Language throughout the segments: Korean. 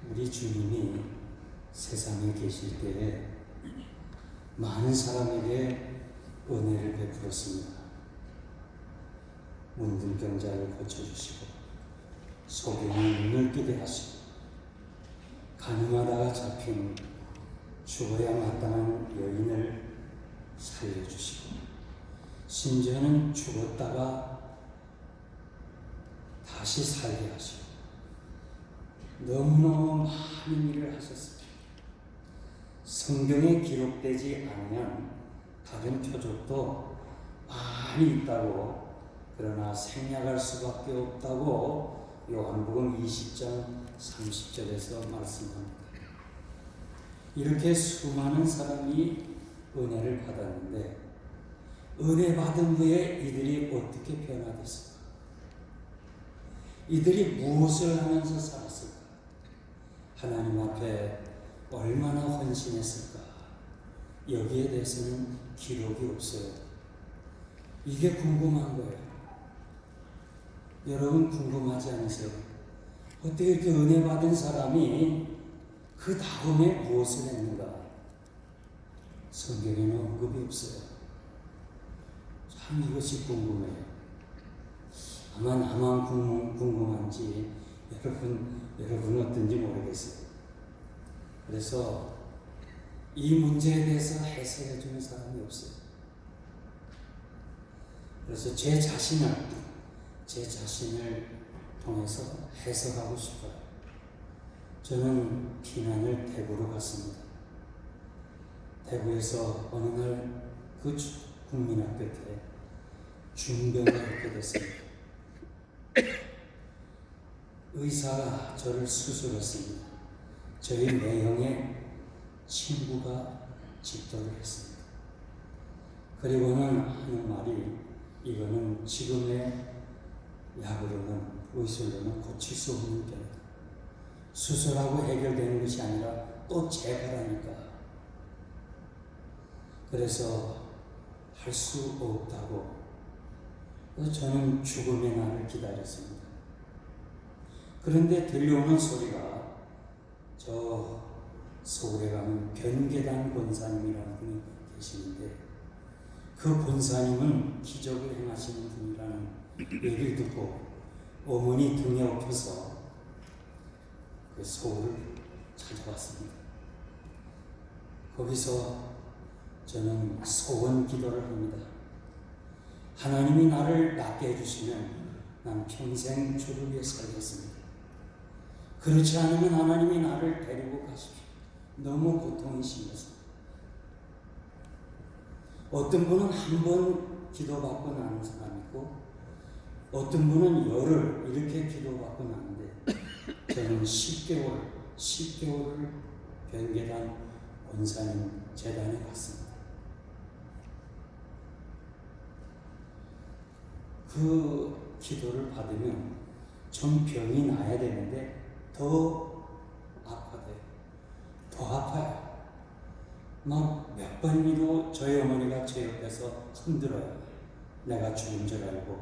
우리 주님이 세상에 계실 때에 많은 사람에게 은혜를 베풀었습니다. 문둥병자를 고쳐주시고, 소경의 눈을 뜨게 하시고, 가늠하다가 잡힌 죽어야 마땅한 여인을 살려주시고, 심지어는 죽었다가 다시 살게 하시고, 너무너무 많은 일을 하셨습니다. 성경에 기록되지 않으면 다른 표적도 많이 있다고, 그러나 생략할 수밖에 없다고 요한복음 20장 30절에서 말씀합니다. 이렇게 수많은 사람이 은혜를 받았는데, 은혜 받은 후에 이들이 어떻게 변화됐을까? 이들이 무엇을 하면서 살았을까? 하나님 앞에 얼마나 헌신했을까? 여기에 대해서는 기록이 없어요. 이게 궁금한 거예요. 여러분 궁금하지 않으세요? 어떻게 이렇게 은혜 받은 사람이 그 다음에 무엇을 했는가? 성경에는 언급이 없어요. 참 이것이 궁금해요. 아마 나만 궁금한지 여러분 어떤지 모르겠어요. 그래서 이 문제에 대해서 해석해 주는 사람이 없어요. 그래서 제 자신을 통해서 해석하고 싶어요. 저는 피난을 대구로 갔습니다. 대구에서 어느 날 그 국민학교 때 중병을 얻게 됐습니다. 의사가 저를 수술했습니다. 저희 매형의 친구가 집도를 했습니다. 그리고는 하는 말이, 이거는 지금의 약으로는, 의술로는 고칠 수 없는 병이다. 수술하고 해결되는 것이 아니라 또 재발하니까. 그래서 할 수 없다고. 그래서 저는 죽음의 날을 기다렸습니다. 그런데 들려오는 소리가, 저 서울에 가면 변계단 권사님이라는 분이 계시는데, 그 권사님은 기적을 행하시는 분이라는 얘기를 듣고 어머니 등에 업혀서 그 서울을 찾아왔습니다. 거기서 저는 소원 기도를 합니다. 하나님이 나를 낫게 해주시면 난 평생 주를 위해 살겠습니다. 그렇지 않으면 하나님이 나를 데리고 가십시오. 너무 고통이 심해서. 어떤 분은 한 번 기도받고 나는 사람이 있고, 어떤 분은 열흘 이렇게 기도받고 나는데, 저는 10개월을 변계단 권사님 재단에 갔습니다. 그 기도를 받으면 좀 병이 나야 되는데 더 아파요. 더 아파요. 막 몇 번이도 저희 어머니가 제 옆에서 흔들어요. 내가 죽은 줄 알고,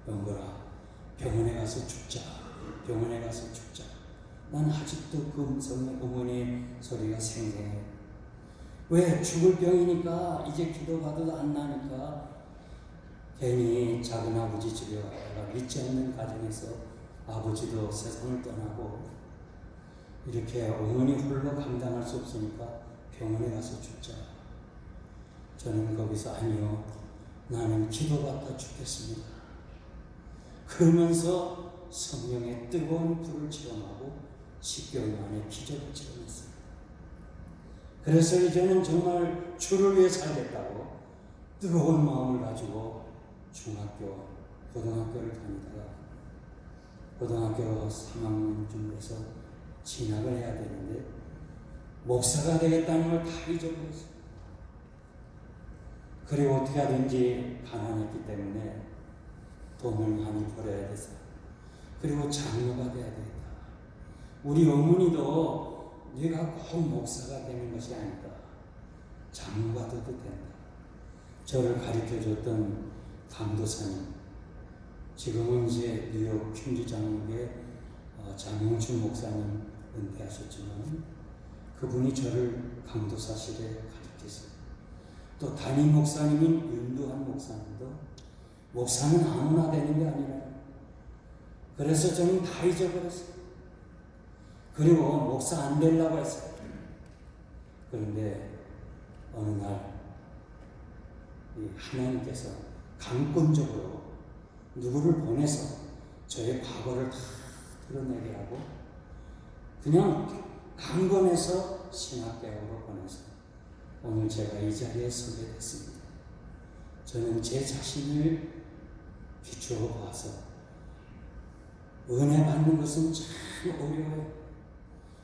영걸아, 병원에 가서 죽자. 병원에 가서 죽자. 난 아직도 그 음성의 어머니의 소리가 생생해요. 왜? 죽을 병이니까, 이제 기도받아도 안 나니까. 괜히 작은 아버지 집에 왔다가 믿지 않는 가정에서 아버지도 세상을 떠나고, 이렇게 어머니 홀로 감당할 수 없으니까 병원에 가서 죽자. 저는 거기서, 아니요, 나는 기도받다 죽겠습니다. 그러면서 성령의 뜨거운 불을 체험하고 10개월 만에 기적을 체험했어요. 그래서 이제는 정말 주를 위해 살겠다고 뜨거운 마음을 가지고 중학교, 고등학교를 다니다가 고등학교 3학년쯤 돼서 진학을 해야 되는데 목사가 되겠다는 걸 다 잊어버렸어요. 그리고 어떻게 하든지 가난했기 때문에 돈을 많이 벌어야 돼서, 그리고 장로가 돼야 되겠다. 우리 어머니도 네가 꼭 목사가 되는 것이 아니다. 장로가 돼도 된다. 저를 가르쳐줬던 강도사님, 지금은 이제 뉴욕 퀸즈 장로의 장용춘 목사님 은퇴하셨지만 그분이 저를 강도사실에 가르쳤어요. 또 담임 목사님인 윤두한 목사님도 목사는 아무나 되는 게 아니라, 그래서 저는 다 잊어버렸어요. 그리고 목사 안 되려고 했어요. 그런데 어느 날 하나님께서 강권적으로 누구를 보내서 저의 과거를 다 드러내게 하고 그냥 강권해서 신학대학으로 보내서 오늘 제가 이 자리에 서게 됐습니다. 저는 제 자신을 비추어 봐서 은혜 받는 것은 참 어려워요.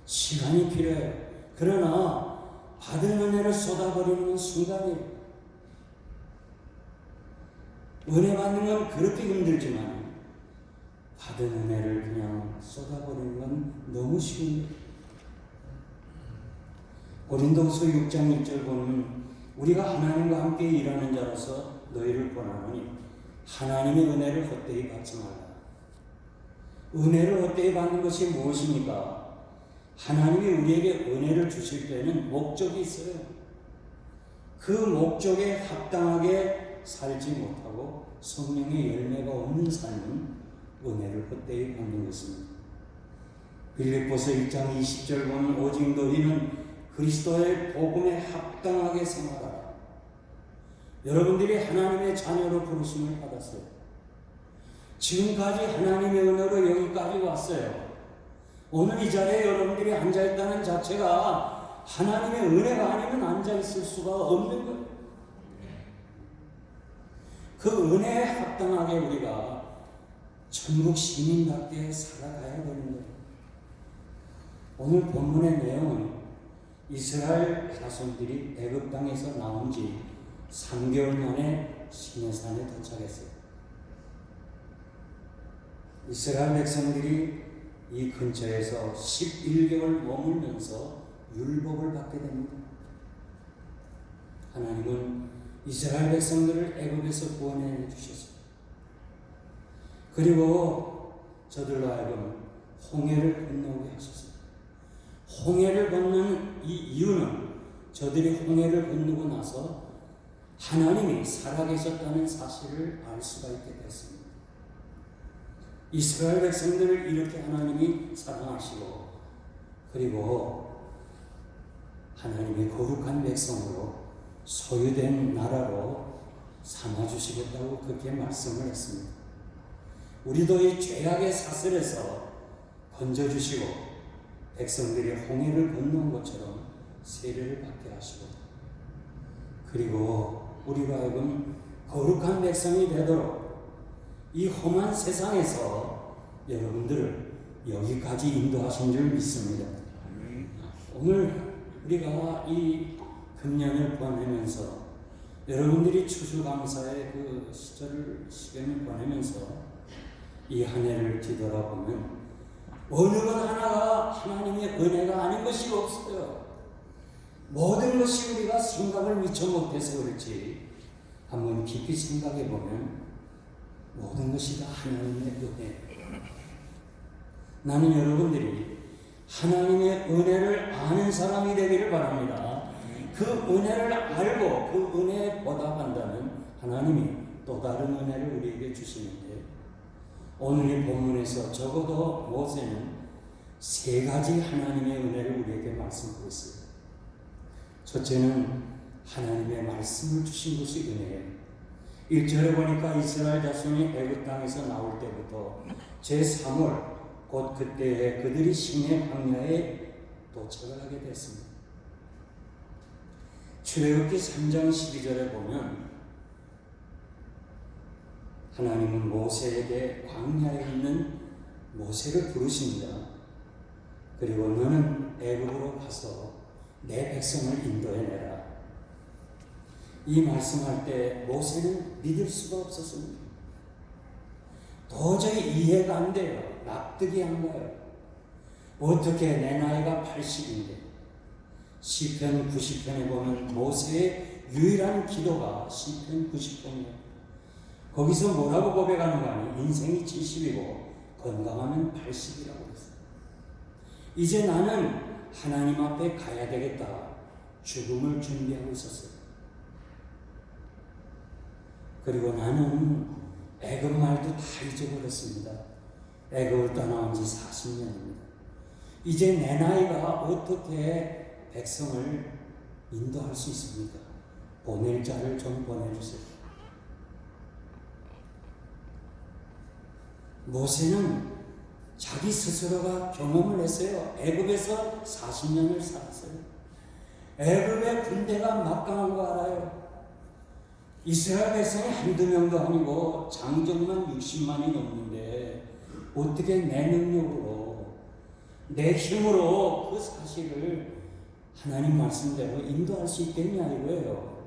시간이 필요해요. 그러나 받은 은혜를 쏟아버리는 순간이에요. 은혜 받는 건 그렇게 힘들지만 받은 은혜를 그냥 쏟아버리는 건 너무 쉬운 거예요. 고린도후서 6장 1절 보면 우리가 하나님과 함께 일하는 자로서 너희를 권하노니 하나님의 은혜를 헛되이 받지 말라. 은혜를 헛되이 받는 것이 무엇입니까? 하나님이 우리에게 은혜를 주실 때는 목적이 있어요. 그 목적에 합당하게 살지 못하고 성령의 열매가 없는 삶은 은혜를 헛되이 받는 것입니다. 빌립보서 1장 20절 보면 오직 너희는 그리스도의 복음에 합당하게 생활하라. 여러분들이 하나님의 자녀로 부르심을 받았어요. 지금까지 하나님의 은혜로 여기까지 왔어요. 오늘 이 자리에 여러분들이 앉아있다는 자체가 하나님의 은혜가 아니면 앉아있을 수가 없는 거예요. 그 은혜에 합당하게 우리가 천국 시민답게 살아가야 되는 거예요. 오늘 본문의 내용은 이스라엘 자손들이 애굽 땅에서 나온 지 3개월 만에 시내산에 도착했어요. 이스라엘 백성들이 이 근처에서 11개월 머물면서 율법을 받게 됩니다. 하나님은 이스라엘 백성들을 애굽에서 구원해 주셨어요. 그리고 저들로 하여금 홍해를 건너게 하셨어요. 홍해를 건너는 이 이유는 저들이 홍해를 건너고 나서 하나님이 살아계셨다는 사실을 알 수가 있게 됐습니다. 이스라엘 백성들을 이렇게 하나님이 사랑하시고 그리고 하나님의 거룩한 백성으로 소유된 나라로 삼아주시겠다고 그렇게 말씀을 했습니다. 우리도 이 죄악의 사슬에서 건져주시고 백성들이 홍해를 건너온 것처럼 세례를 받게 하시고 그리고 우리가 하여금 거룩한 백성이 되도록 이 험한 세상에서 여러분들을 여기까지 인도하신 줄 믿습니다. 오늘 우리가 이 금년을 보내면서 여러분들이 추수감사의 그 시간을 보내면서 이 한 해를 뒤돌아보면 어느 것 하나가 하나님의 은혜가 아닌 것이 없어요. 모든 것이 우리가 생각을 미처 못해서 그렇지 한번 깊이 생각해 보면 모든 것이 다 하나님의 은혜. 나는 여러분들이 하나님의 은혜를 아는 사람이 되기를 바랍니다. 그 은혜를 알고 그 은혜에 보답한다면 하나님이 또 다른 은혜를 우리에게 주시는데 오늘 이 본문에서 적어도 모세는 세 가지 하나님의 은혜를 우리에게 말씀하고 있어요. 첫째는 하나님의 말씀을 주신 것이 은혜예요. 1절에 보니까 이스라엘 자손이 애굽 땅에서 나올 때부터 제3월 곧 그때에 그들이 시내 광야에 도착을 하게 됐습니다. 출애굽기 3장 12절에 보면 하나님은 모세에게 광야에 있는 모세를 부르십니다. 그리고 너는 애굽으로 가서 내 백성을 인도해내라. 이 말씀할 때 모세는 믿을 수가 없었습니다. 도저히 이해가 안 돼요. 납득이 안 가요. 어떻게 내 나이가 80인데 시편 90편에 보면 모세의 유일한 기도가 시편 90편이에요. 거기서 뭐라고 고백하는 거 아니에요? 인생이 70이고 건강하면 80이라고 했어요. 이제 나는 하나님 앞에 가야 되겠다. 죽음을 준비하고 있었어요. 그리고 나는 애굽 말도 다 잊어버렸습니다. 애굽을 떠나온 지 40년입니다. 이제 내 나이가 어떻게 백성을 인도할 수 있습니까? 보낼 자를 좀 보내주세요. 모세는 자기 스스로가 경험을 했어요. 애굽에서 40년을 살았어요. 애굽의 군대가 막강한 거 알아요. 이스라엘 백성이 한두 명도 아니고 장정만 60만이 넘는데 어떻게 내 능력으로, 내 힘으로 그 사실을 하나님 말씀대로 인도할 수 있겠냐 이거예요.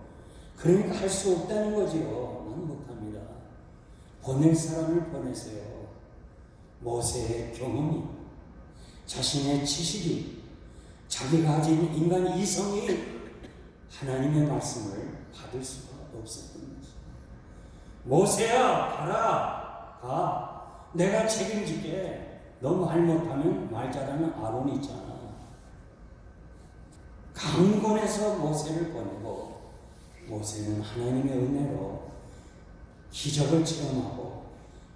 그러니까 할 수 없다는 거지요. 나는 못합니다. 보낼 사람을 보내세요. 모세의 경험이, 자신의 지식이, 자기가 가진 인간 이성이 하나님의 말씀을 받을 수가 없었던 거죠. 모세야, 가라. 내가 책임질게. 너 말 못하면 말 잘하는 아론이 있잖아. 강권에서 모세를 보내고, 모세는 하나님의 은혜로 기적을 체험하고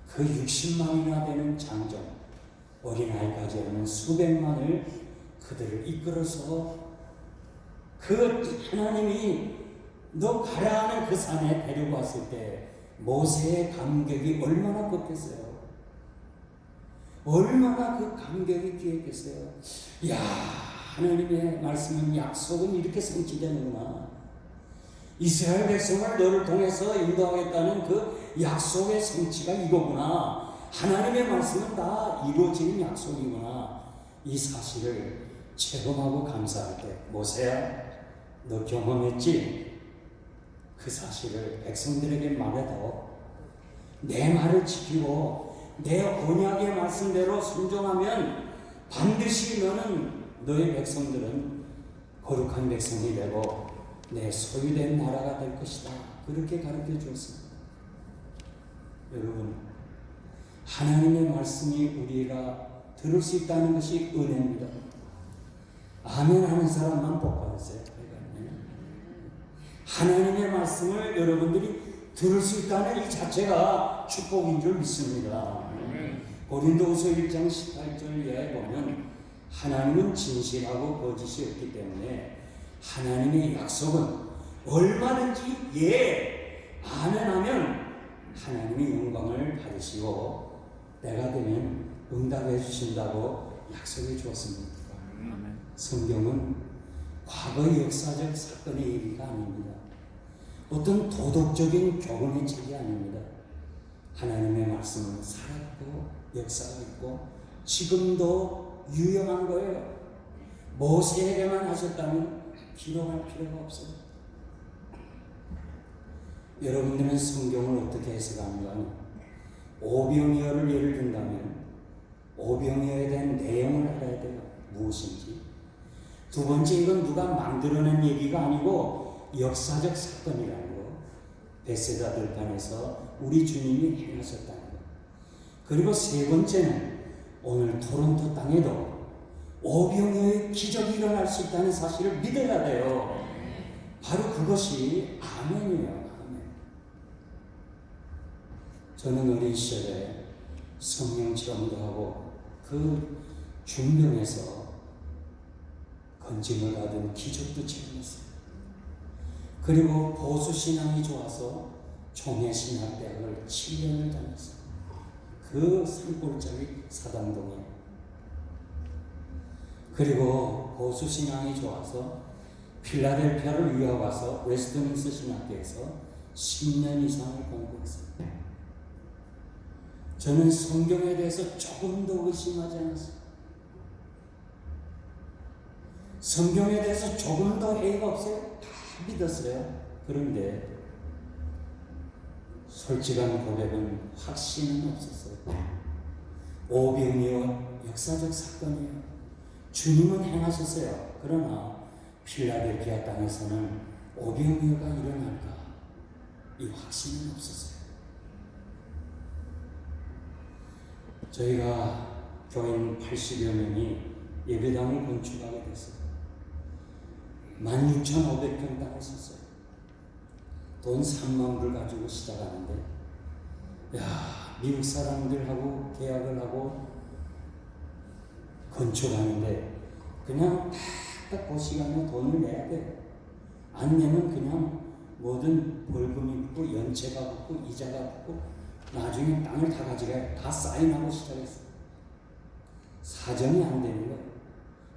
그 60만이나 되는 장정, 어린아이까지 하는 수백만을 그들을 이끌어서 그 하나님이 너 가라 하는 그 산에 데리고 왔을 때 모세의 감격이 얼마나 컸겠어요. 얼마나 그 감격이 귀했겠어요. 이야, 하나님의 말씀은, 약속은 이렇게 성취되는구나. 이스라엘 백성을 너를 통해서 인도하겠다는 그 약속의 성취가 이거구나. 하나님의 말씀은 다 이루어지는 약속이구나. 이 사실을 체험하고 감사할 때, 모세야, 너 경험했지? 그 사실을 백성들에게 말해도 내 말을 지키고 내 언약의 말씀대로 순종하면 반드시 너의 백성들은 거룩한 백성이 되고 내 소유된 나라가 될 것이다. 그렇게 가르쳐 주었습니다. 여러분, 하나님의 말씀이 우리가 들을 수 있다는 것이 은혜입니다. 아멘 하는 사람만 복 받으세요. 하나님의 말씀을 여러분들이 들을 수 있다는 이 자체가 축복인 줄 믿습니다. 고린도후서 1장 18절 이하에 보면 하나님은 진실하고 거짓이 없기 때문에 하나님의 약속은 얼마든지 아멘하면 하나님이 영광을 받으시고 때가 되면 응답해 주신다고 약속해 주었습니다. 성경은 과거의 역사적 사건의 얘기가 아닙니다. 어떤 도덕적인 교훈의 책이 아닙니다. 하나님의 말씀은 살았고 역사가 있고 지금도 유용한 거예요. 모세에게만 하셨다면 기록할 필요가 없어요. 여러분들은 성경을 어떻게 해석하는가? 오병이어를 예를 든다면 오병이어에 대한 내용을 알아야 돼요. 무엇인지. 두 번째, 이건 누가 만들어낸 얘기가 아니고 역사적 사건이라는 거. 베세다 들판에서 우리 주님이 행하셨다는 거. 그리고 세 번째는 오늘 토론토 땅에도 오병이어의 기적이 일어날 수 있다는 사실을 믿어야 돼요. 바로 그것이 아멘이에요. 아멘. 저는 어린 시절에 성령 체험도 하고 그 중병에서 건짐을 받은 기적도 체험했어요. 그리고 보수신앙이 좋아서 총회신학대학을 7년을 다녔어요. 그 산골짜기 사당동에. 그리고 보수신앙이 좋아서 필라델피아를 유학 와서 웨스트민스터 신학교에서 10년 이상을 공부했어요. 저는 성경에 대해서 조금도 의심하지 않았어요. 성경에 대해서 조금도 회의가 없어요. 다 믿었어요. 그런데 솔직한 고백은 확신은 없었어요. 오병이어 역사적 사건이에요. 주님은 행하셨어요. 그러나 필라델피아 땅에서는 오병이어가 일어날까? 이 확신은 없었어요. 저희가 교인 80여 명이 예배당을 건축하게 됐어요. 16,500평 땅을 샀어요. 돈 3만 불 가지고 시작하는데, 미국 사람들하고 계약을 하고 건축하는데 그냥 딱 그 시간에 돈을 내야 돼. 안 내면 그냥 모든 벌금이 붙고 연체가 붙고 이자가 붙고 나중에 땅을 다 가져가요. 다 사인하고 시작했어요. 사정이 안 되는 거예요.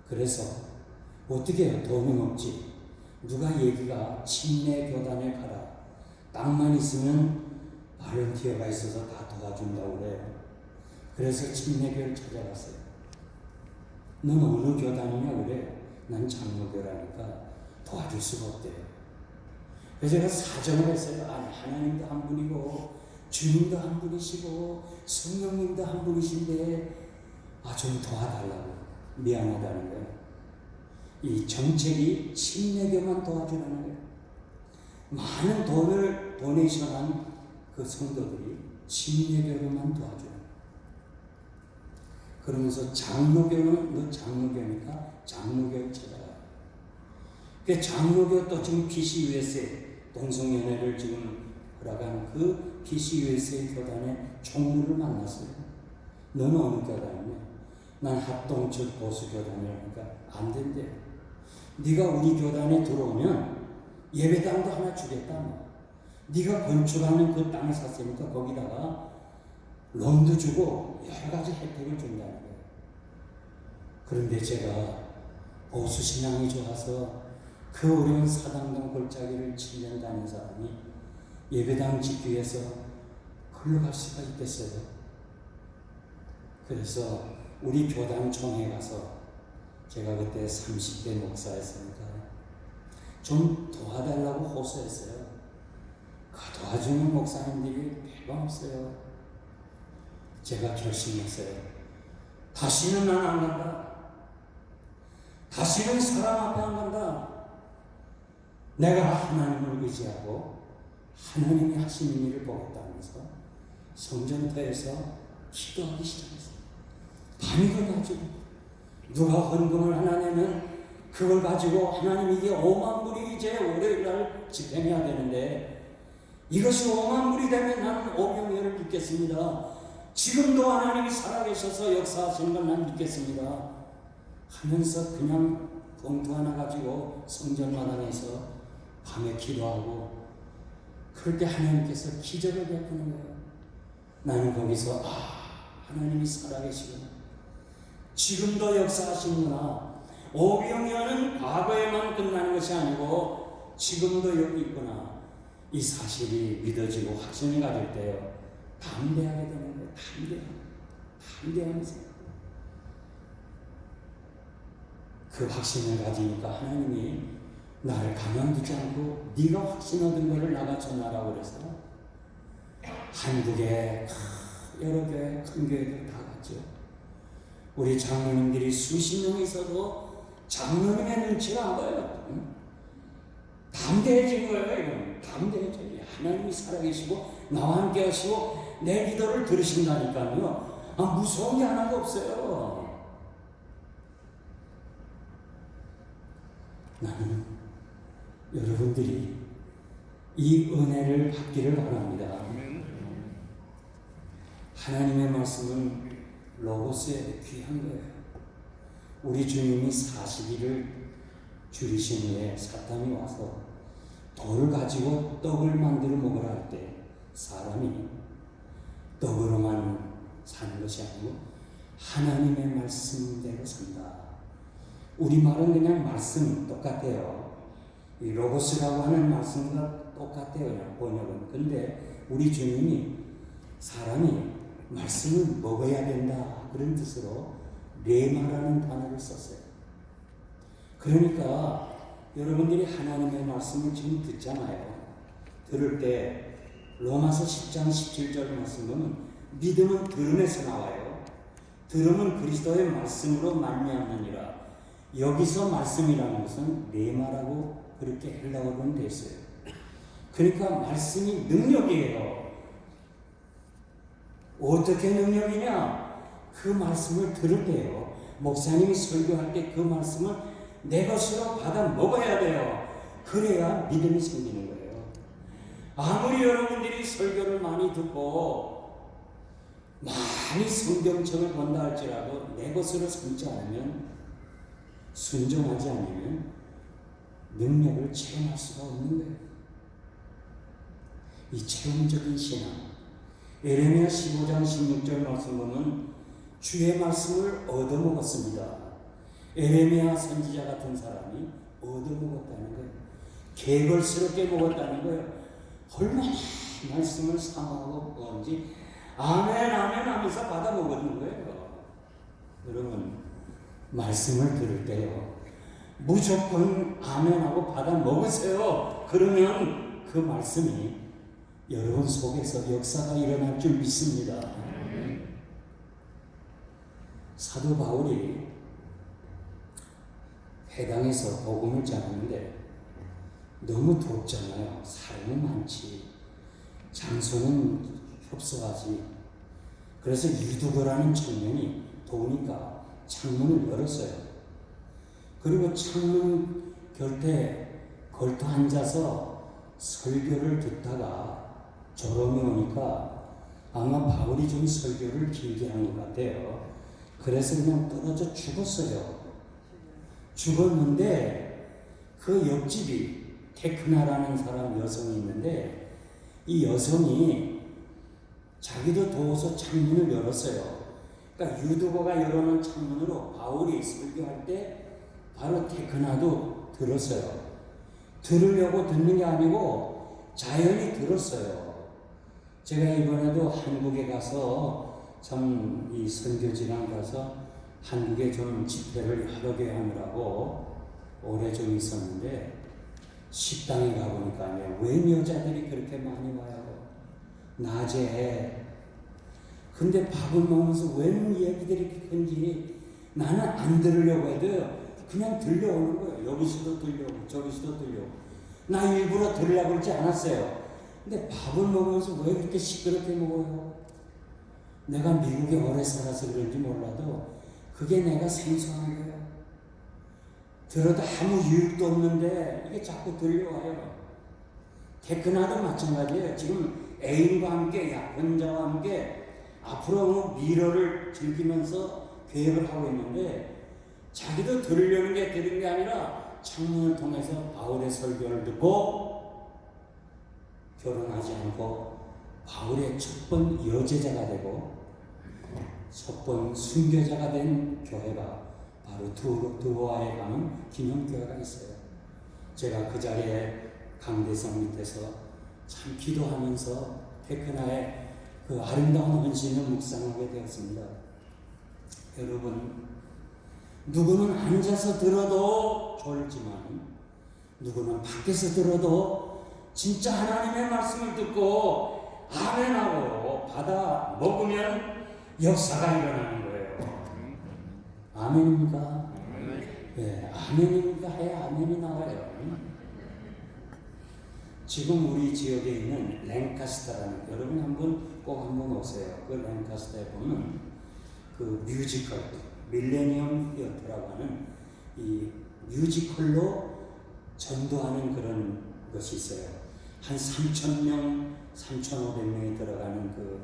그래서 어떻게 해요? 돈이 없지. 누가 얘기가 침례 교단에 가라. 땅만 있으면 발런티어가 있어서 다 도와준다고 그래요. 그래서 침례교를 찾아갔어요. 넌 어느 교단이냐 그래. 난 장로교라니까 도와줄 수가 없대요. 그래서 제가 사정을 했어요. 아니, 하나님도 한 분이고 주님도 한 분이시고 성령님도 한 분이신데 좀 도와달라고. 미안하다는 거예요. 이 정책이 침례교만 도와주라는 거예요. 많은 돈을 도네이션한 그 성도들이 침례교로만 도와줘요. 그러면서 장로교는 너 장로교니까 장로교를 찾아가요. 그 장로교 또 지금 PCUSA 동성연애를 지금 허락한 그 PCUSA 교단의 총무를 만났어요. 너는 어느 교단이냐? 난 합동측 보수교단이라니까 안 된대. 네가 우리 교단에 들어오면 예배당도 하나 주겠다. 네가 건축하는 그 땅을 샀으니까 거기다가 론도 주고 여러 가지 혜택을 준다는 거예요. 그런데 제가 보수신앙이 좋아서 그 어려운 사당동 골짜기를 7년 다닌 사람이 예배당 짓기 위해서 글로 갈 수가 있겠어요. 그래서 우리 교단 총회 가서 제가 그때 30대 목사였으니까 좀 도와달라고 호소했어요. 그 도와주는 목사님들이 별로 없어요. 제가 결심했어요. 다시는 난 안 간다. 다시는 사람 앞에 안 간다. 내가 하나님을 의지하고 하나님이 하시는 일을 보겠다면서 성전터에서 기도하기 시작했어요. 밤이걸 가지고 누가 헌금을 하나 내면 그걸 가지고 하나님 이게 5만 불이 이제 월요일날 집행해야 되는데 이것이 5만 불이 되면 나는 오병이어를 믿겠습니다. 지금도 하나님이 살아계셔서 역사하시는 걸 난 믿겠습니다. 하면서 그냥 봉투 하나 가지고 성전마당에서 밤에 기도하고 그럴 때 하나님께서 기적을 베푸는 거예요. 나는 거기서 하나님이 살아계시구나. 지금도 역사하시는구나. 오병이어는 과거에만 끝나는 것이 아니고 지금도 여기 있구나. 이 사실이 믿어지고 확신이 가질 때요. 담대하게 되는 거예요. 담대하면서. 그 확신을 가지니까 하나님이 나를 가만두지 않고 네가 확신 얻은 거를 나가 전하라고 그래서 한국에 여러 교회, 큰 교회들 다 갔죠. 우리 장로님들이 수십 명 있어도 장로님의 눈치가 안 보여요. 담대해진 거예요. 이건 담대해져요. 하나님이 살아계시고 나와 함께 하시고 내 기도를 들으신다니까요. 무서운 게 하나도 없어요. 나는 여러분들이 이 은혜를 받기를 바랍니다. 하나님의 말씀은 로고스에 귀한 거예요. 우리 주님이 40일을 줄이신 후에 사탄이 와서 돌을 가지고 떡을 만들어 먹으라 할 때 사람이 떡으로만 사는 것이 아니고 하나님의 말씀대로 산다. 우리말은 그냥 말씀 똑같아요. 이 로고스라고 하는 말씀과 똑같아요. 번역은. 근데 우리 주님이 사람이 말씀을 먹어야 된다. 그런 뜻으로 레마라는 단어를 썼어요. 그러니까 여러분들이 하나님의 말씀을 지금 듣잖아요. 들을 때 로마서 10장 17절 말씀은 믿음은 들음에서 나와요. 들음은 그리스도의 말씀으로 말미암느니라. 여기서 말씀이라는 것은 레마라고 그렇게 헬라어로는 되어 있어요. 그러니까 말씀이 능력이에요. 어떻게 능력이냐? 그 말씀을 들을 때요. 목사님이 설교할 때 그 말씀을 내 것으로 받아 먹어야 돼요. 그래야 믿음이 생기는 거예요. 아무리 여러분들이 설교를 많이 듣고 많이 성경책을 본다 할지라도 내 것으로 삼지 않으면, 순종하지 않으면 능력을 체험할 수가 없는 거예요. 이 체험적인 신앙, 에레미야 15장 16절 말씀 보면 주의 말씀을 얻어먹었습니다. 에레미야 선지자 같은 사람이 얻어먹었다는 거예요. 개걸스럽게 먹었다는 거예요. 얼마나 말씀을 사모하고 뭔지 아멘 아멘 하면서 받아 먹었는 거예요. 여러분, 말씀을 들을 때요, 무조건 아멘하고 받아 먹으세요. 그러면 그 말씀이 여러분 속에서 역사가 일어날 줄 믿습니다. 사도 바울이 회당에서 복음을 전하는데 너무 덥잖아요. 사람은 많지, 장소는 협소하지. 그래서 유두거라는 청년이 더우니까 창문을 열었어요. 그리고 창문 곁에 걸터 앉아서 설교를 듣다가 졸음이 오니까 아마 바울이 좀 설교를 길게 한 것 같아요. 그래서 그냥 떨어져 죽었어요. 죽었는데 그 옆집이 테크나라는 사람 여성이 있는데, 이 여성이 자기도 더워서 창문을 열었어요. 그러니까 유두거가 열어놓은 창문으로 바울이 설교할 때 바로 테크나도 들었어요. 들으려고 듣는 게 아니고 자연히 들었어요. 제가 이번에도 한국에 가서 참 이 선교지랑 가서 한국에 좀 집회를 여러 개 하느라고 오래 좀 있었는데, 식당에 가보니까 웬 여자들이 그렇게 많이 와요. 낮에. 근데 밥을 먹으면서 웬 얘기들이 큰지 나는 안 들으려고 해도 그냥 들려오는 거예요. 여기서도 들려오고 저기서도 들려오고. 나 일부러 들으려고 그러지 않았어요. 근데 밥을 먹으면서 왜 그렇게 시끄럽게 먹어요? 내가 미국에 오래 살아서 그런지 몰라도 그게 내가 생소한 거예요. 들어도 아무 유익도 없는데 이게 자꾸 들려와요. 테크나도 마찬가지예요. 지금 애인과 함께, 혼자와 함께 앞으로 미래를 즐기면서 계획을 하고 있는데, 자기도 들으려는 게 들은 게 아니라 창문을 통해서 바울의 설교를 듣고 결혼하지 않고 바울의 첫 번 여제자가 되고 첫 번 순교자가 된 교회가 바로 두로아에 가는 기념교회가 있어요. 제가 그 자리에 강대성 밑에서 참 기도하면서 테크나의 그 아름다운 헌신을 묵상하게 되었습니다. 여러분, 누구는 앉아서 들어도 좋지만 누구는 밖에서 들어도 진짜 하나님의 말씀을 듣고 아멘하고 받아 먹으면 역사가 일어나는 거예요. 아멘입니까? 네, 아멘입니까? 해야 아멘이 나와요. 지금 우리 지역에 있는 랭카스터라는, 여러분 한번 오세요. 그 랭카스터에 보면 그 뮤지컬 밀레니엄 히어터라고 하는 이 뮤지컬로 전도하는 그런 것이 있어요. 한 3,000명, 3,500명이 들어가는 그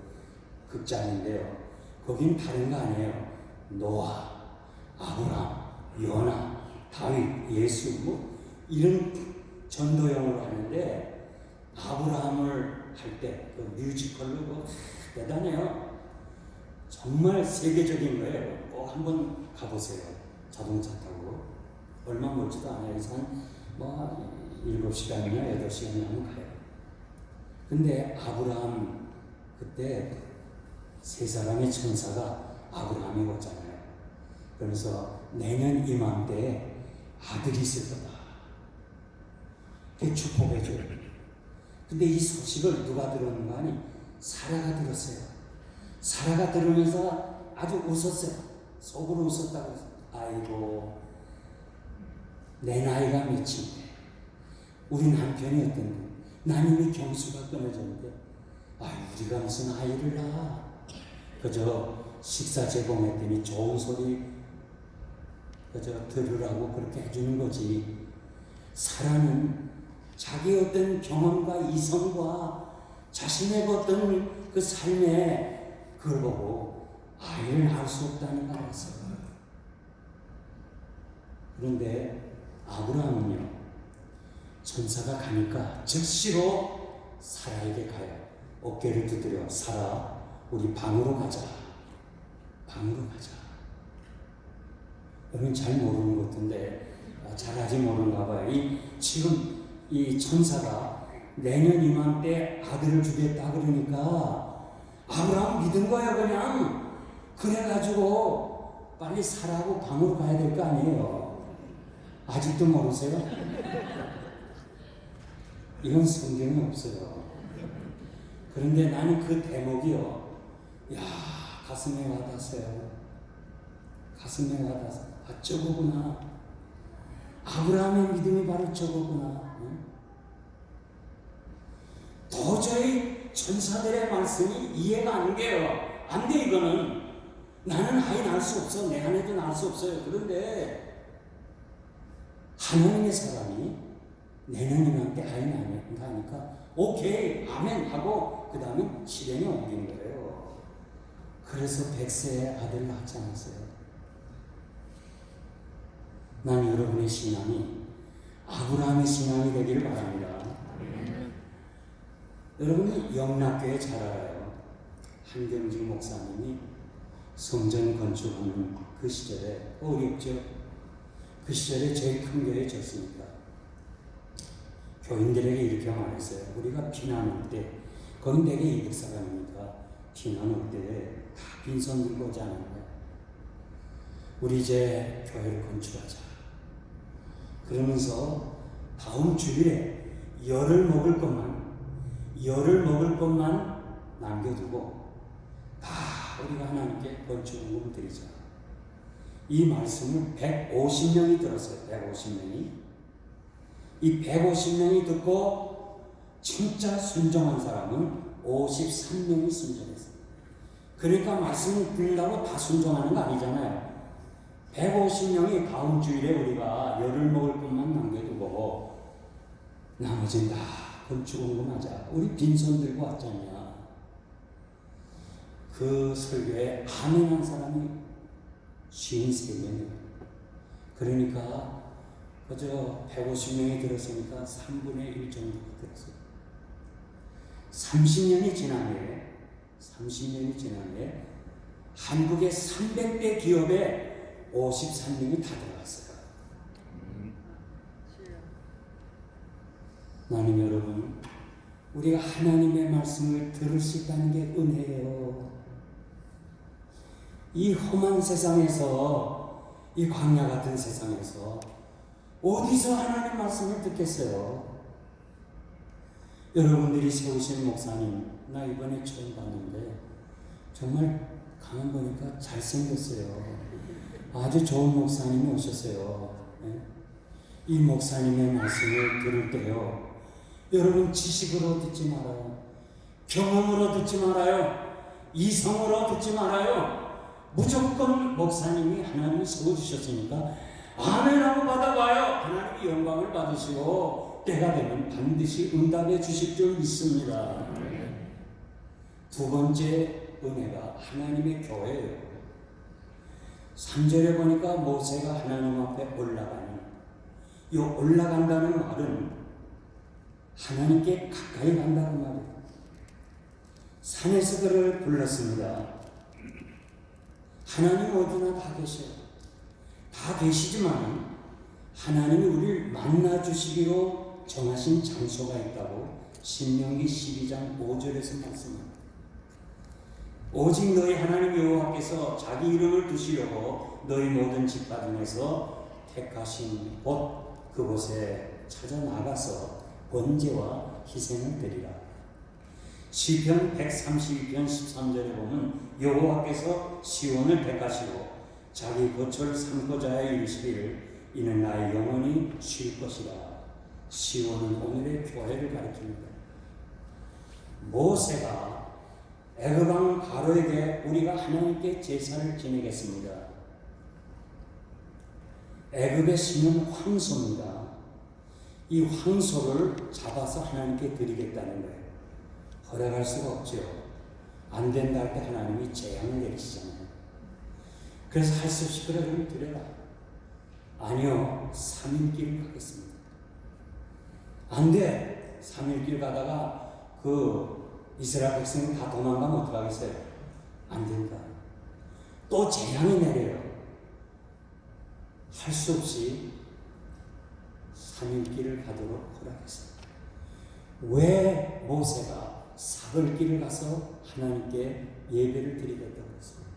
극장인데요. 거긴 다른 거 아니에요. 노아, 아브라함, 요나, 다윗, 예수 뭐 이런 전도용으로 하는데, 아브라함을 할 때 그 뮤지컬로 대단해요. 정말 세계적인 거예요. 꼭 한번 가보세요. 자동차 타고 얼마 멀지도 않아요. 한 7시간이나 8시간이나 가요. 근데 아브라함, 그때 세 사람의 천사가 아브라함이 오잖아요. 그래서 내년 이맘때에 아들이 있을 거다. 그게 축복해줘요. 근데 이 소식을 누가 들었는가 하니 사라가 들었어요. 사라가 들으면서 아주 웃었어요. 속으로 웃었다고 해서, 아이고, 내 나이가 몇인데 우리 남편이 어떤데, 난 이미 경수가 끊어졌는데 우리가 무슨 아이를 낳아. 그저 식사 제공했더니 좋은 소리 그저 들으라고 그렇게 해주는 거지. 사람은 자기 어떤 경험과 이성과 자신의 어떤 그 삶에 그걸 보고 아이를 낳을 수 없다는 걸 알았어요. 그런데 아브라함은요, 천사가 가니까 즉시로 사라에게 가요. 어깨를 두드려, 사라, 우리 방으로 가자. 방으로 가자. 여러분 잘 모르는 것 같은데, 잘하지 모르는가 봐요. 지금 이 천사가 내년 이맘때 아들을 주겠다 그러니까 아브라함 믿은 거예요, 그냥. 그래가지고 빨리 사라하고 방으로 가야 될 거 아니에요. 아직도 모르세요? 이런 성경이 없어요. 그런데 나는 그 대목이요, 야, 가슴에 와닿았어요. 가슴에 와닿았어요. 아, 저거구나. 아브라함의 믿음이 바로 저거구나. 응? 도저히 천사들의 말씀이 이해가 안 돼요. 안 돼, 이거는. 나는 아이 낳을 수 없어. 내 아내도 낳을 수 없어요. 그런데 하나님의 사람이 내년이면 때 아이 낳으니까 오케이, 아멘 하고 그 다음에 실행에 옮긴 거예요. 그래서 100세의 아들 낳지 않았어요. 난 여러분의 신앙이 아브라함의 신앙이 되기를 바랍니다. 여러분이 영락교회 잘 알아요. 한경직 목사님이 성전 건축하는 그 시절에 어렵죠. 그 시절에 제일 큰 교회에 졌습니다. 교인들에게 이렇게 말했어요. 우리가 피난 올 때, 거긴 대개 200사람이니까 피난 올 때 다 빈손 들고 오지 않는데 우리 이제 교회를 건축하자. 그러면서 다음 주일에 열을 먹을 것만 남겨두고 다 우리가 하나님께 건축을 드리자. 이 말씀을 150명이 들었어요. 150명이. 이 150명이 듣고 진짜 순종한 사람은 53명이 순종했어요. 그러니까 말씀을 듣는다고 다 순종하는 거 아니잖아요. 150명이 다음 주일에 우리가 열을 먹을 것만 남겨두고 나머지는 다 건축원금하자. 우리 빈손 들고 왔잖냐. 그 설교에 아멘한 사람이 53명이에요. 그러니까 그저 150명이 들었으니까 3분의 1 정도 들었어요. 30년이 지난 후에 한국의 300대 기업에 53명이 다 들어갔어요. 나는 여러분, 우리가 하나님의 말씀을 들을 수 있다는 게 은혜예요. 이 험한 세상에서, 이 광야 같은 세상에서 어디서 하나님 말씀을 듣겠어요? 여러분들이 세우신 목사님, 나 이번에 처음 봤는데 정말 가만 보니까 잘생겼어요. 아주 좋은 목사님이 오셨어요. 네? 이 목사님의 말씀을 들을 때요, 여러분 지식으로 듣지 말아요. 경험으로 듣지 말아요. 이성으로 듣지 말아요. 무조건 목사님이 하나님이 세워주셨으니까 아멘하고 받아봐요. 하나님이 영광을 받으시고 때가 되면 반드시 응답해 주실 줄 믿습니다. 두 번째 은혜가 하나님의 교회예요. 3절에 보니까 모세가 하나님 앞에 올라가니, 이 올라간다는 말은 하나님께 가까이 간다는 말이에요. 산에서 그를 불렀습니다. 하나님 어디나 다 계셔요. 다 계시지만 하나님이 우리를 만나주시기로 정하신 장소가 있다고 신명기 12장 5절에서 말씀합니다. 오직 너희 하나님 여호와께서 자기 이름을 두시려고 너희 모든 집가 중에서 택하신 곳 그곳에 찾아 나가서 번제와 희생을 드리라. 시편 132편 13절에 보면 여호와께서 시온을 택하시고 자기 거처를 삼고자 하여 이르시기를 이는 나의 영혼이 쉴 것이라. 시온은 오늘의 교회를 가리킵니다. 모세가 애굽 왕 바로에게 우리가 하나님께 제사를 지내겠습니다. 애굽의 신은 황소입니다. 이 황소를 잡아서 하나님께 드리겠다는 거예요. 허락할 수가 없죠. 안 된다 할 때 하나님이 재앙을 내리시잖아요. 그래서 할 수 없이 그래 그럼 드려라. 아니요, 3일 길을 가겠습니다. 안 돼. 3일 길 가다가 이스라엘 백성이 다 도망가면 어떡하겠어요? 안 된다. 또 재앙이 내려요. 할 수 없이 3일 길을 가도록 허락했습니다. 왜 모세가 사흘 길을 가서 하나님께 예배를 드리겠다고 했습니다.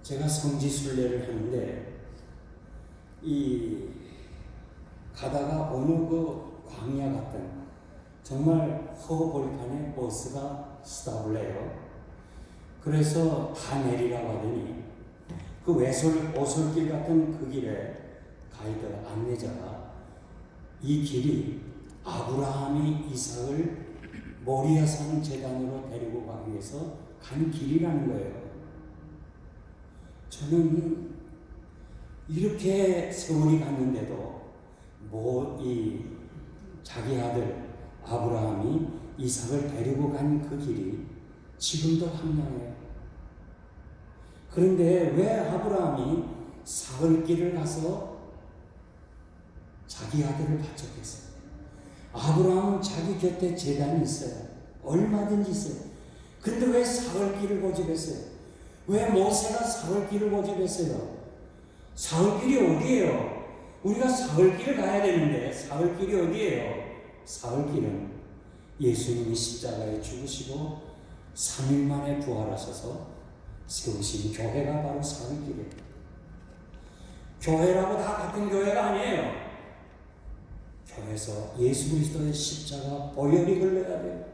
제가 성지순례를 하는데 가다가 어느 광야 같은 정말 허벌판에 버스가 스탑을 해요. 그래서 다 내리라고 하더니 그 오솔길 같은 그 길에 가이드 안내자가 이 길이 아브라함이 이삭을 모리아산 제단으로 데리고 가기 위해서 간 길이라는 거예요. 저는 이렇게 세월이 갔는데도 자기 아들 아브라함이 이삭을 데리고 간 그 길이 지금도 황량해요. 그런데 왜 아브라함이 사흘 길을 가서 자기 아들을 바쳤겠어요? 아브라함은 자기 곁에 제단이 있어요. 얼마든지 있어요. 그런데 왜 사흘 길을 고집했어요? 왜 모세가 사흘 길을 고집했어요? 사흘 길이 어디예요? 우리가 사흘 길을 가야 되는데 사흘 길이 어디예요? 사흘 길은 예수님이 십자가에 죽으시고 3일 만에 부활하셔서 세우신 교회가 바로 사흘 길이에요. 교회라고 다 같은 교회가 아니에요. 교회에서 예수 그리스도의 십자가 보혈이 흘러야 돼요.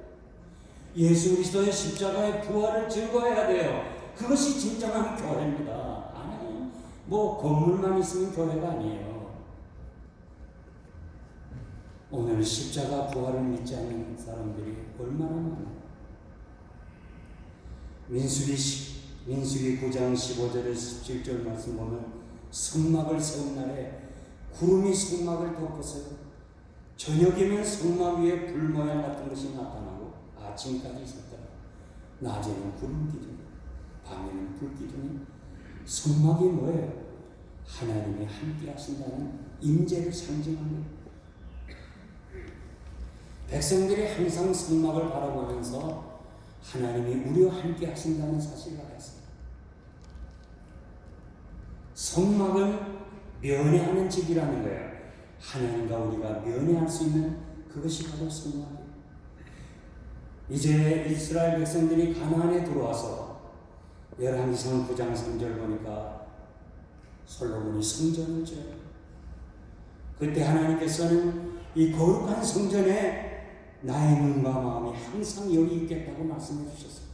예수 그리스도의 십자가의 부활을 증거해야 돼요. 그것이 진정한 교회입니다. 아니, 건물만 있으면 교회가 아니에요. 오늘 십자가 부활을 믿지 않는 사람들이 얼마나 많아요. 민수기 9장 15절에서 17절 말씀 보면 성막을 세운 날에 구름이 성막을 덮었어요. 저녁이면 성막 위에 불 모양 같은 것이 나타나고 아침까지 있었더라. 낮에는 구름 기둥, 밤에는 불 기둥이. 성막이 뭐예요? 하나님이 함께 하신다는 임재를 상징합니다. 백성들이 항상 성막을 바라보면서 하나님이 우리와 함께 하신다는 사실을 알았습니다. 성막은 면회하는 집이라는 거예요. 하나님과 우리가 면회할 수 있는 그것이 바로 성막이에요. 이제 이스라엘 백성들이 가나안에 들어와서 열왕기상 9장 3절 보니까 솔로몬이 성전을 지어요. 그때 하나님께서는 이 거룩한 성전에 나의 눈과 마음이 항상 여기 있겠다고 말씀해 주셨어요.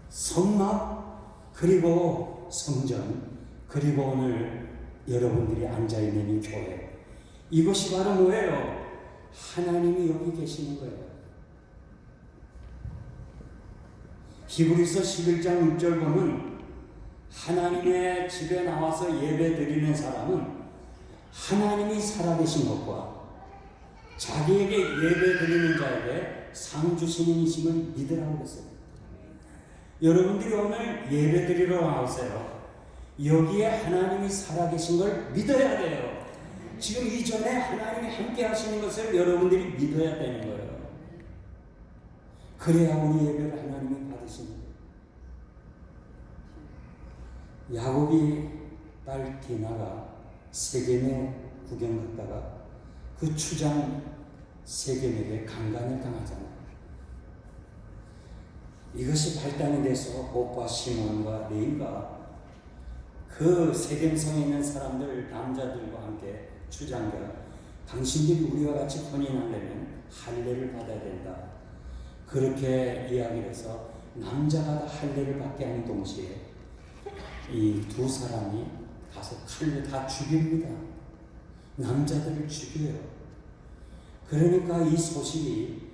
성막, 그리고 성전, 그리고 오늘 여러분들이 앉아있는 이 교회, 이것이 바로 뭐예요? 하나님이 여기 계시는 거예요. 히브리서 11장 6절 보면 하나님의 집에 나와서 예배 드리는 사람은 하나님이 살아계신 것과 자기에게 예배 드리는 자에게 상 주시는 이심을 믿으라고 했어요. 여러분들이 오늘 예배 드리러 나오세요. 여기에 하나님이 살아계신 걸 믿어야 돼요. 지금 이전에 하나님이 함께 하시는 것을 여러분들이 믿어야 되는 거예요. 그래야 우리 예배를 하나님이 받으시는 거예요. 야곱이 딸 디나가 세겜에 구경 갔다가 그 추장 세겜에게 강간을 당하잖아요. 이것이 발단이 돼서 오빠 시몬과 레위가 그 세겜성에 있는 사람들, 남자들과 함께 추장과 당신들이 우리와 같이 혼인하려면 할례를 받아야 된다. 그렇게 이야기를 해서 남자가 다 할례를 받게 하는 동시에 이 두 사람이 가서 칼로 다 죽입니다. 남자들을 죽여요. 그러니까 이 소식이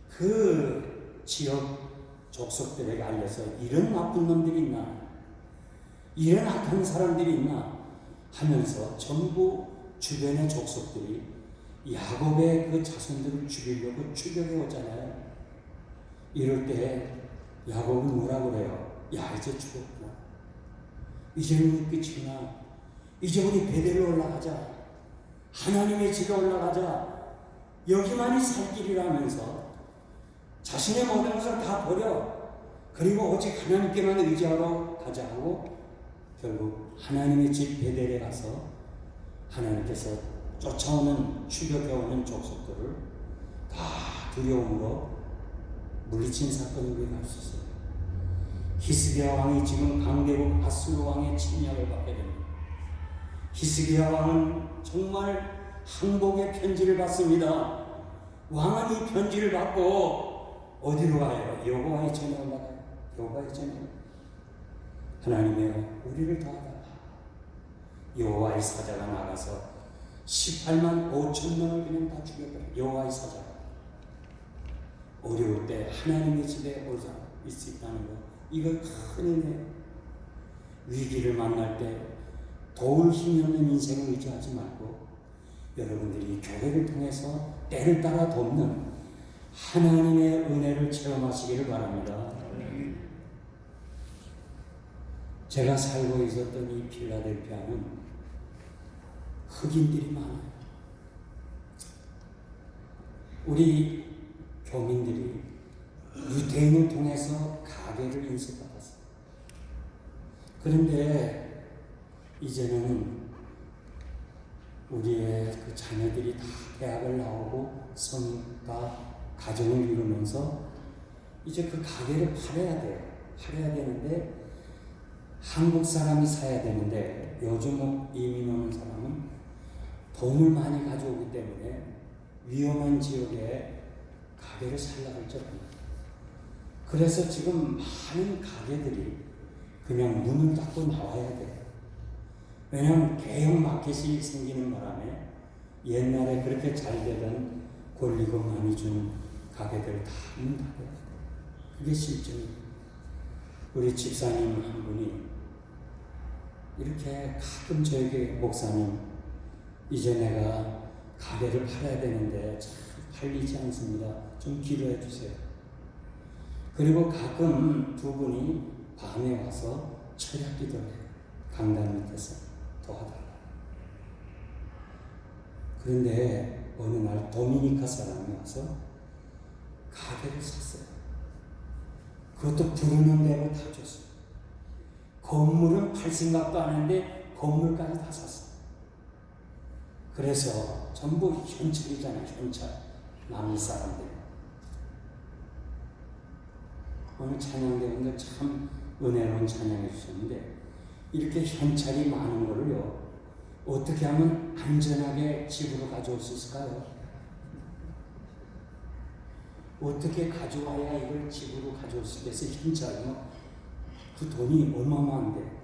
그 지역 족속들에게 알려서 이런 나쁜 놈들이 있나? 이런 악한 사람들이 있나 하면서 전부 주변의 족속들이 야곱의 그 자손들을 죽이려고 추격해 오잖아요. 이럴 때 야곱은 뭐라 그래요? 야, 이제 죽었구나. 이제는 끝이구나. 이제 우리 베델로 올라가자. 하나님의 집에 올라가자. 여기만이 살 길이라면서 자신의 모든 것을 다 버려. 그리고 오직 하나님께만 의지하러 가자 하고 결국 하나님의 집 베델에 가서 하나님께서 쫓아오는 추격해오는 족속들을 다 두려움으로 물리친 사건이 우리가 알 수 있어요. 히스기야 왕이 지금 강대국 아수르 왕의 침략을 받게 됩니다. 히스기야 왕은 정말 항복의 편지를 받습니다. 왕은 이 편지를 받고 어디로 가요? 여호와의 전에 올라가요. 여호와의 전에. 하나님이여 우리를 도와달라. 여호와의 사자가 나가서 18만 5천 명을 그냥 다 죽여버려요. 여호와의 사자가. 어려울 때 하나님의 집에 오자 있을 수 있다는 거, 이거 큰 은혜예요. 위기를 만날 때 도울 힘이 없는 인생을 의지하지 말고 여러분들이 교회를 통해서 때를 따라 돕는 하나님의 은혜를 체험하시기를 바랍니다. 제가 살고 있었던 이 필라델피아는 흑인들이 많아요. 우리 교민들이 유대인을 통해서 가게를 인수받았어요. 그런데 이제는 우리의 그 자녀들이 다 대학을 나오고 성인과 가정을 이루면서 이제 그 가게를 팔아야 돼요. 팔아야 되는데 한국 사람이 사야 되는데 요즘 이민 오는 사람은 돈을 많이 가져오기 때문에 위험한 지역에 가게를 살라고 했거든요. 그래서 지금 많은 가게들이 그냥 문을 닫고 나와야 돼요. 왜냐하면 개혁 마켓이 생기는 바람에 옛날에 그렇게 잘 되던 권리금 많이 준 가게들 다 문 닫아요. 그게 실정이에요. 우리 집사님 한 분이 이렇게 가끔 저에게 목사님 이제 내가 가게를 팔아야 되는데 참 팔리지 않습니다. 좀 기도해 주세요. 그리고 가끔 두 분이 밤에 와서 철야 기도를 해요. 강단 밑에서 도와달라. 그런데 어느 날 도미니카 사람이 와서 가게를 샀어요. 그것도 부르는 대로 다 줬어요. 건물은 팔 생각도 안 했는데 건물까지 다 샀어요. 그래서 전부 현찰이잖아요. 현찰. 남미 사람들. 오늘 찬양대원들 참 은혜로운 찬양해 주셨는데 이렇게 현찰이 많은 거를요 어떻게 하면 안전하게 집으로 가져올 수 있을까요? 어떻게 가져와야 이걸 집으로 가져올 수 있겠어요? 현찰이요? 그 돈이 어마어마한데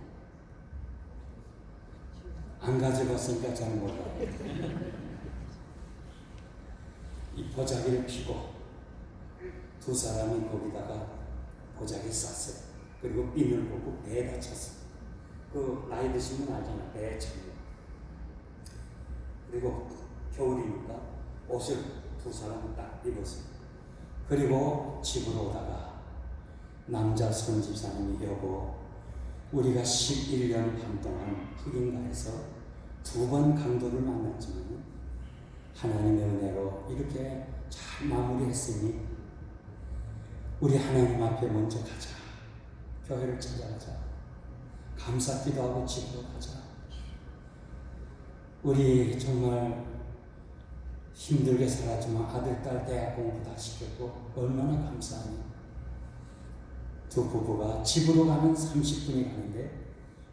안 가져갔으니까 잘 몰라요. 이 보자기를 피고 두 사람이 거기다가 보자기 쌌어요. 그리고 핀을 보고 배에다 쳤어요. 그 나이 드시면 알잖아요. 배에 쳐요. 그리고 겨울이니까 옷을 두 사람은 딱 입었어요. 그리고 집으로 오다가 남자 손집사님이 여보 우리가 11년 반 동안 흑인가에서 두 번 강도를 만났지만 하나님의 은혜로 이렇게 잘 마무리했으니 우리 하나님 앞에 먼저 가자. 교회를 찾아가자. 감사기도 하고 집으로 가자. 우리 정말 힘들게 살았지만 아들, 딸 대학 공부 다 시켰고 얼마나 감사하니. 두 부부가 집으로 가면 30분이 가는데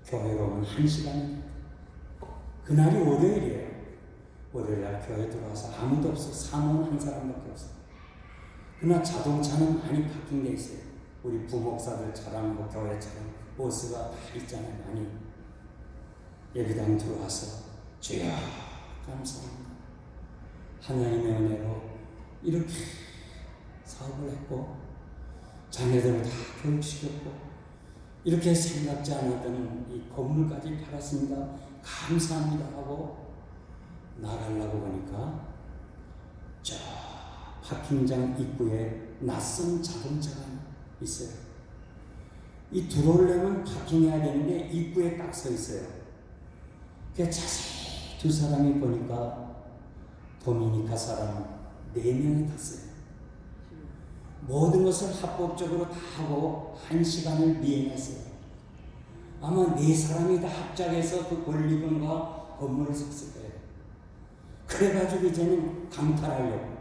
교회로 오면 1시간이. 그날이 월요일이에요. 월요일날 교회 들어와서 아무도 없어. 사모는 한 사람밖에 없어. 그러나 자동차는 많이 파킹돼 있어요. 우리 부목사들 잘하는 거 교회처럼 버스가 다 있잖아요. 많이. 예배당 들어와서 주여 감사합니다. 하나님의 은혜로 이렇게 사업을 했고 자녀들을 다 교육시켰고 이렇게 생각지 않았던 이 건물까지 팔았습니다. 감사합니다 하고 나가려고 보니까 저 파킹장 입구에 낯선 자동차가 있어요. 이 들어오려면 파킹해야 되는데 입구에 딱 서 있어요. 그 자세히 두 사람이 보니까 도미니카 사람 4명이 탔어요. 모든 것을 합법적으로 다 하고 1시간을 미행했어요. 아마 4사람이 다 합작해서 그 권리금과 건물을 샀을 거예요. 그래가지고 이제는 강탈하려고.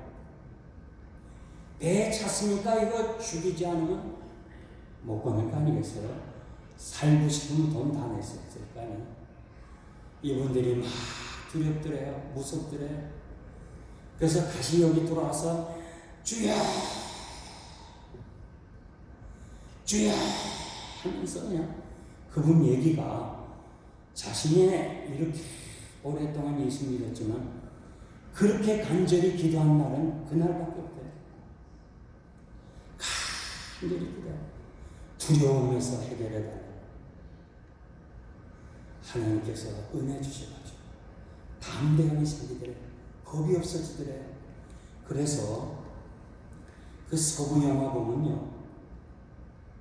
배 찼으니까 이거 죽이지 않으면 못 꺼낼 거 아니겠어요? 살고 싶으면 돈 다 냈을 거 아니에요? 이분들이 막 두렵더래요. 무섭더래요. 그래서 다시 여기 돌아와서 주여 주여 하면서 그냥 그분 얘기가 자신이 이렇게 오랫동안 예수 믿었지만 그렇게 간절히 기도한 날은 그날밖에 없대요. 간절히 기도해요. 두려움에서 해결해달라고 하나님께서 은혜 주셔가지고 담대함이 생기더래요. 겁이 없어지더래요. 그래서 그 서구 영화 보면요,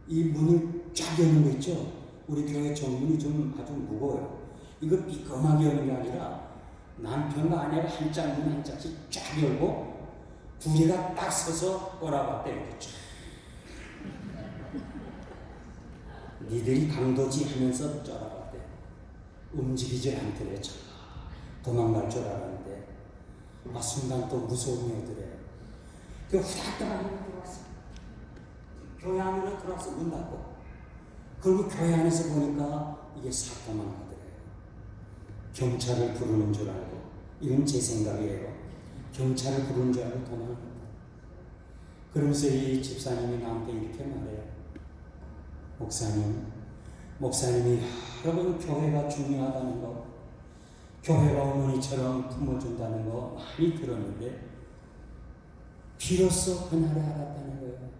이 문을 쫙 여는 거 있죠? 우리 교회 정문이 좀 아주 무거워요. 이거 삐끔하게 여는 게 아니라 남편과 아내가 한 짝 문 한 짝씩 쫙 열고 둘이가 딱 서서 꼬라박대 이렇게 쫙. 니들이 강도지 하면서 쪼라박대. 움직이지 않더래. 도망갈 줄 알았는데 순간 또 무서움이 오더래. 그 후닥닥 안으로 들어왔어. 교회 안으로 들어와서 문 닫고. 그리고 교회 안에서 보니까 이게 사건만 하더래요. 경찰을 부르는 줄 알고, 이건 제 생각이에요. 경찰을 부르는 줄 알고 도망갑니다. 그러면서 이 집사님이 나한테 이렇게 말해요. 목사님이 여러 번 교회가 중요하다는 거, 교회가 어머니처럼 품어준다는 거 많이 들었는데 비로소 그날에 알았다는 거예요.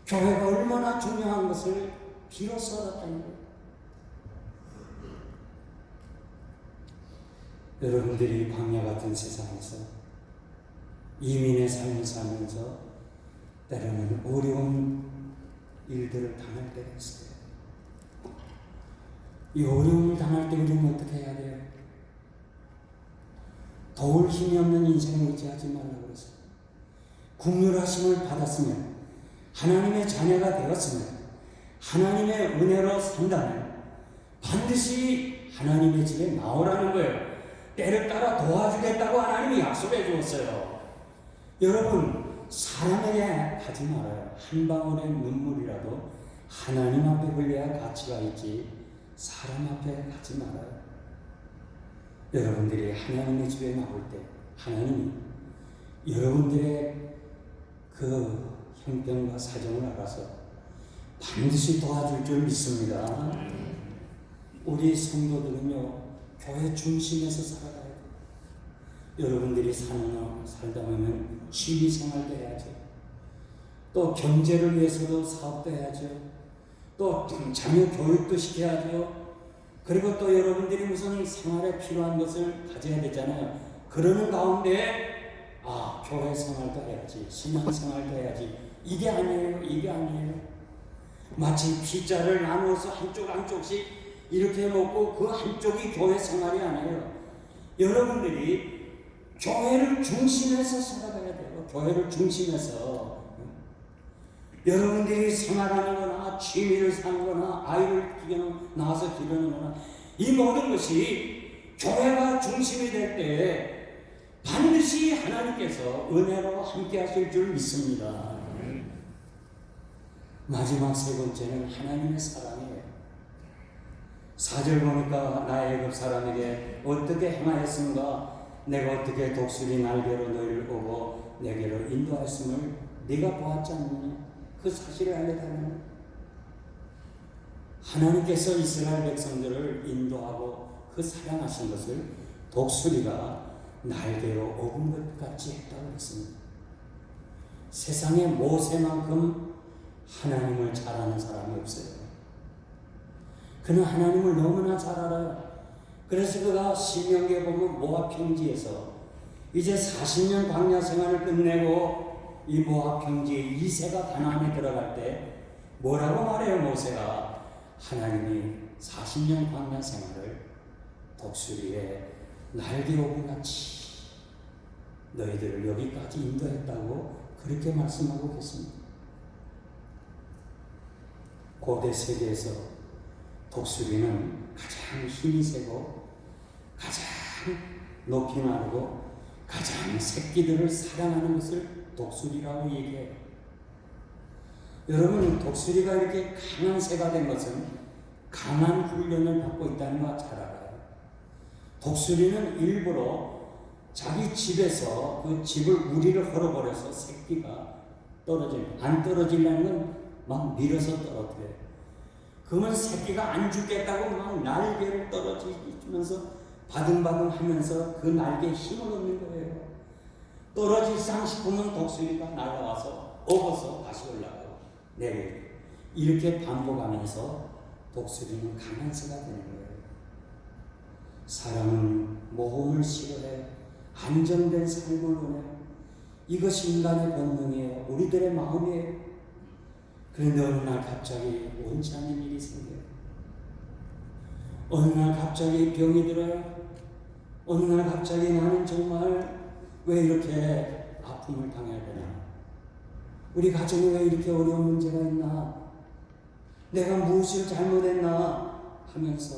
교회가 얼마나 중요한 것을 비로소 알았다는 거예요. 여러분들이 광야 같은 세상에서 이민의 삶을 살면서 때로는 어려운 일들을 당할 때가 있어요. 이 어려움을 당할 때 우리는 어떻게 해야 돼요? 도울 힘이 없는 인생을 의지하지 말라고 그랬어요. 국률하심을 받았으면, 하나님의 자녀가 되었으면, 하나님의 은혜로 산다면 반드시 하나님의 집에 나오라는 거예요. 때를 따라 도와주겠다고 하나님이 약속해 주었어요. 여러분, 사람에게 하지 말아요. 한 방울의 눈물이라도 하나님 앞에 흘려야 가치가 있지 사람 앞에 하지 말아요. 여러분들이 하나님의 집에 나올 때 하나님이 여러분들의 그 형편과 사정을 알아서 반드시 도와줄 줄 믿습니다. 우리 성도들은요, 교회 중심에서 살아가야 돼요. 여러분들이 살다 보면 취미생활도 해야죠. 또 경제를 위해서도 사업도 해야죠. 또 자녀 교육도 시켜야죠. 그리고 또 여러분들이 무슨 생활에 필요한 것을 가져야 되잖아요. 그러는 가운데 교회 생활도 해야지, 신앙 생활도 해야지. 이게 아니에요. 마치 피자를 나누어서 한쪽씩 이렇게 먹고 그 한쪽이 교회 생활이 아니에요. 여러분들이 교회를 중심에서 살아가야 돼요. 교회를 중심에서. 여러분들이 생활하는 거나 취미를 사는 거나 아이를 낳아서 기르는 거나 이 모든 것이 교회가 중심이 될 때 반드시 하나님께서 은혜로 함께 하실 줄 믿습니다. 마지막 세 번째는 하나님의 사랑이에요. 4절 보니까 나의 애굽 사람에게 어떻게 행하였은가, 내가 어떻게 독수리 날개로 너희를 오고 내게로 인도하였음을 네가 보았지 않느냐. 그 사실을 알려달라는. 하나님께서 이스라엘 백성들을 인도하고 그 사랑하신 것을 독수리가 날개로 오은 것 같이 했다고 했습니다. 세상에 모세만큼 하나님을 잘 아는 사람이 없어요. 그는 하나님을 너무나 잘 알아요. 그래서 그가 신명기에 보면 모압 평지에서 이제 40년 광야 생활을 끝내고 이 모압 평지에 2세가 가나안에 들어갈 때 뭐라고 말해요? 모세가 하나님이 40년 광야 생활을 독수리의 날개오분같이 너희들을 여기까지 인도했다고 그렇게 말씀하고 계십니다. 고대 세계에서 독수리는 가장 힘이 세고 가장 높이 나르고 가장 새끼들을 사랑하는 것을 독수리라고 얘기해요. 여러분, 독수리가 이렇게 강한 새가 된 것은 강한 훈련을 받고 있다는 거 잘 알아요. 독수리는 일부러 자기 집에서 그 집을 우리를 헐어버려서 새끼가 안 떨어지려는 건 막 밀어서 떨어뜨려요. 그러면 새끼가 안 죽겠다고 막 날개를 떨어지면서 바둥바둥 하면서 그 날개에 힘을 얻는 거예요. 떨어질상 싶으면 독수리가 날아와서 업어서 다시 올라가고 내려요. 이렇게 반복하면서 독수리는 강한 새가 되는 거예요. 사람은 모험을 싫어해 안정된 삶을 원해요. 이것이 인간의 본능이에요. 우리들의 마음이에요. 그런데 어느 날 갑자기 원치 않는 일이 생겨요. 어느 날 갑자기 병이 들어요. 어느 날 갑자기 나는 정말 왜 이렇게 아픔을 당해야 되나? 우리 가정에 왜 이렇게 어려운 문제가 있나? 내가 무엇을 잘못했나? 하면서